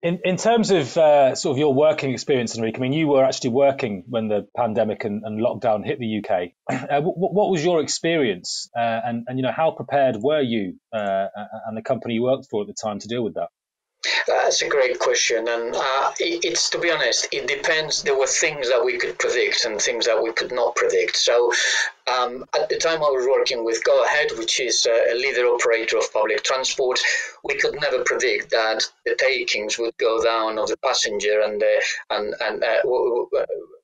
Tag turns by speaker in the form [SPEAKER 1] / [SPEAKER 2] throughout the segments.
[SPEAKER 1] In terms of sort of your working experience, Enrique, I mean, you were actually working when the pandemic and lockdown hit the UK. What was your experience, and how prepared were you and the company you worked for at the time to deal with that?
[SPEAKER 2] That's a great question, and it's, to be honest, it depends. There were things that we could predict and things that we could not predict. So at the time I was working with Go Ahead, which is a leader operator of public transport, we could never predict that the takings would go down of the passenger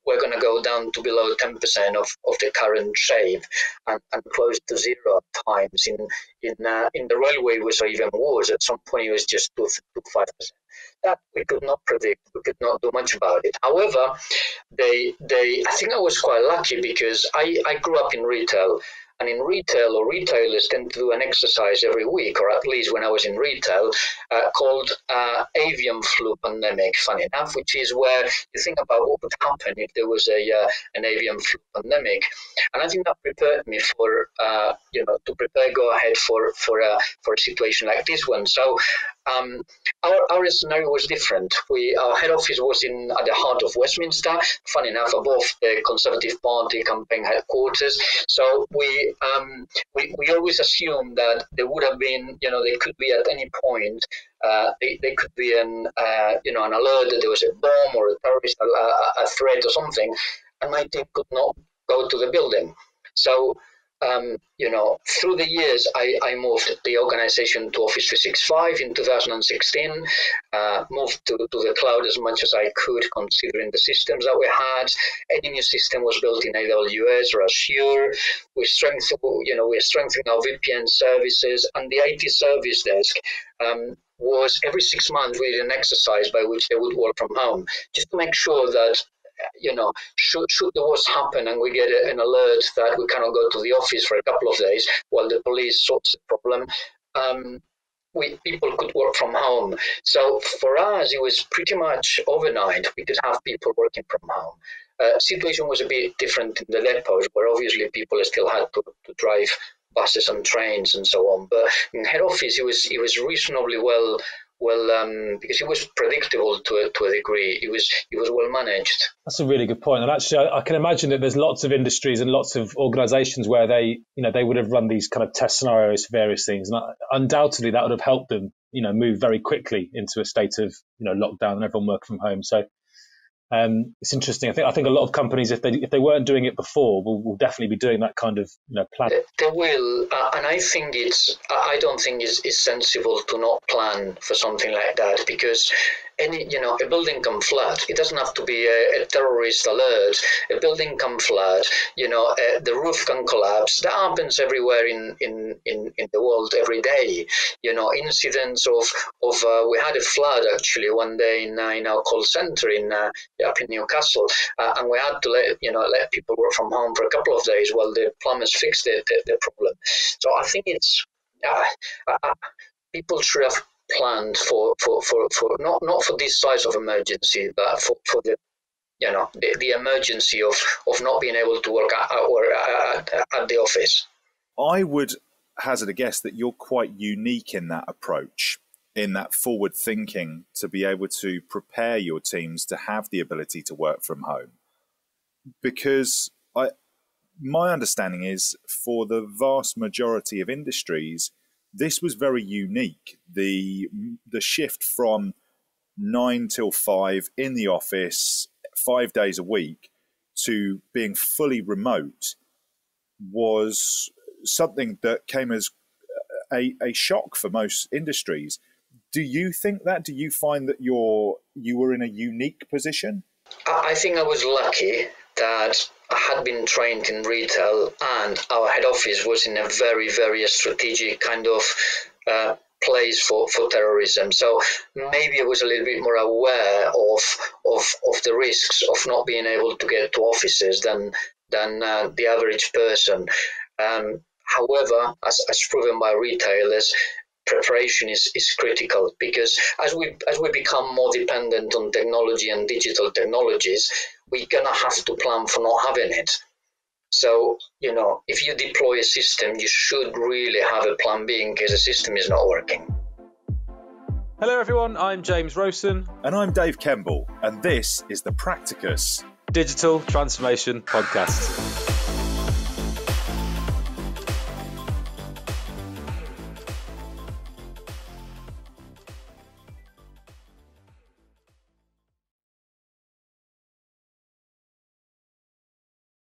[SPEAKER 2] we're going to go down to below 10% of the current shape and close to zero at times. In the railway was even worse. At some point it was just 5%. That we could not predict. We could not do much about it. However, I think I was quite lucky because I grew up in retail. And in retail, or retailers tend to do an exercise every week, or at least when I was in retail, called avian flu pandemic, funny enough, which is where you think about what would happen if there was an avian flu pandemic. And I think that prepared me for, to prepare Go Ahead for a situation like this one. So our scenario was different. Our head office was at the heart of Westminster, funny enough, above the Conservative Party campaign headquarters. So we always assumed that there would have been, they could be at any point, they could be an alert that there was a bomb or a terrorist a threat or something, and my team could not go to the building. So through the years, I moved the organization to Office 365 in 2016, moved to the cloud as much as I could, considering the systems that we had. Any new system was built in AWS or Azure. We're strengthening our VPN services, and the IT service desk was every 6 months we did an exercise by which they would work from home, just to make sure that should the worst happen and we get an alert that we cannot go to the office for a couple of days while the police sorts the problem, people could work from home. So for us, it was pretty much overnight. We could have people working from home. Situation was a bit different in the depots, where obviously people still had to drive buses and trains and so on. But in head office, it was reasonably well, because it was predictable to a degree. It was well managed.
[SPEAKER 1] That's a really good point. And actually, I can imagine that there's lots of industries and lots of organisations where they would have run these kind of test scenarios for various things, and undoubtedly that would have helped them, move very quickly into a state of lockdown and everyone work from home. So it's interesting. I think a lot of companies, if they weren't doing it before, will definitely be doing that kind of plan.
[SPEAKER 2] They will, and I think I don't think it's sensible to not plan for something like that, because a building can flood. It doesn't have to be a terrorist alert. A building can flood. The roof can collapse. That happens everywhere in the world every day. Incidents of we had a flood actually one day in our call center up in Newcastle, and we had to let people work from home for a couple of days while the plumbers fixed the problem. So I think it's people should have planned for not for this size of emergency, but for the emergency of not being able to work at the office.
[SPEAKER 3] I would hazard a guess that you're quite unique in that approach, in that forward thinking, to be able to prepare your teams to have the ability to work from home. Because my understanding is, for the vast majority of industries, this was very unique. The shift from 9 till 5 in the office, 5 days a week, to being fully remote was something that came as a shock for most industries. Do you think that? Do you find that you were in a unique position?
[SPEAKER 2] I think I was lucky that I had been trained in retail, and our head office was in a very, very strategic kind of place for terrorism. So maybe I was a little bit more aware of the risks of not being able to get to offices than the average person. However, as proven by retailers, preparation is critical, because as we become more dependent on technology and digital technologies, we're gonna have to plan for not having it. So, if you deploy a system, you should really have a plan B in case the system is not working.
[SPEAKER 1] Hello everyone, I'm James Rosen.
[SPEAKER 3] And I'm Dave Kemble, and this is the Practicus
[SPEAKER 1] Digital Transformation Podcast.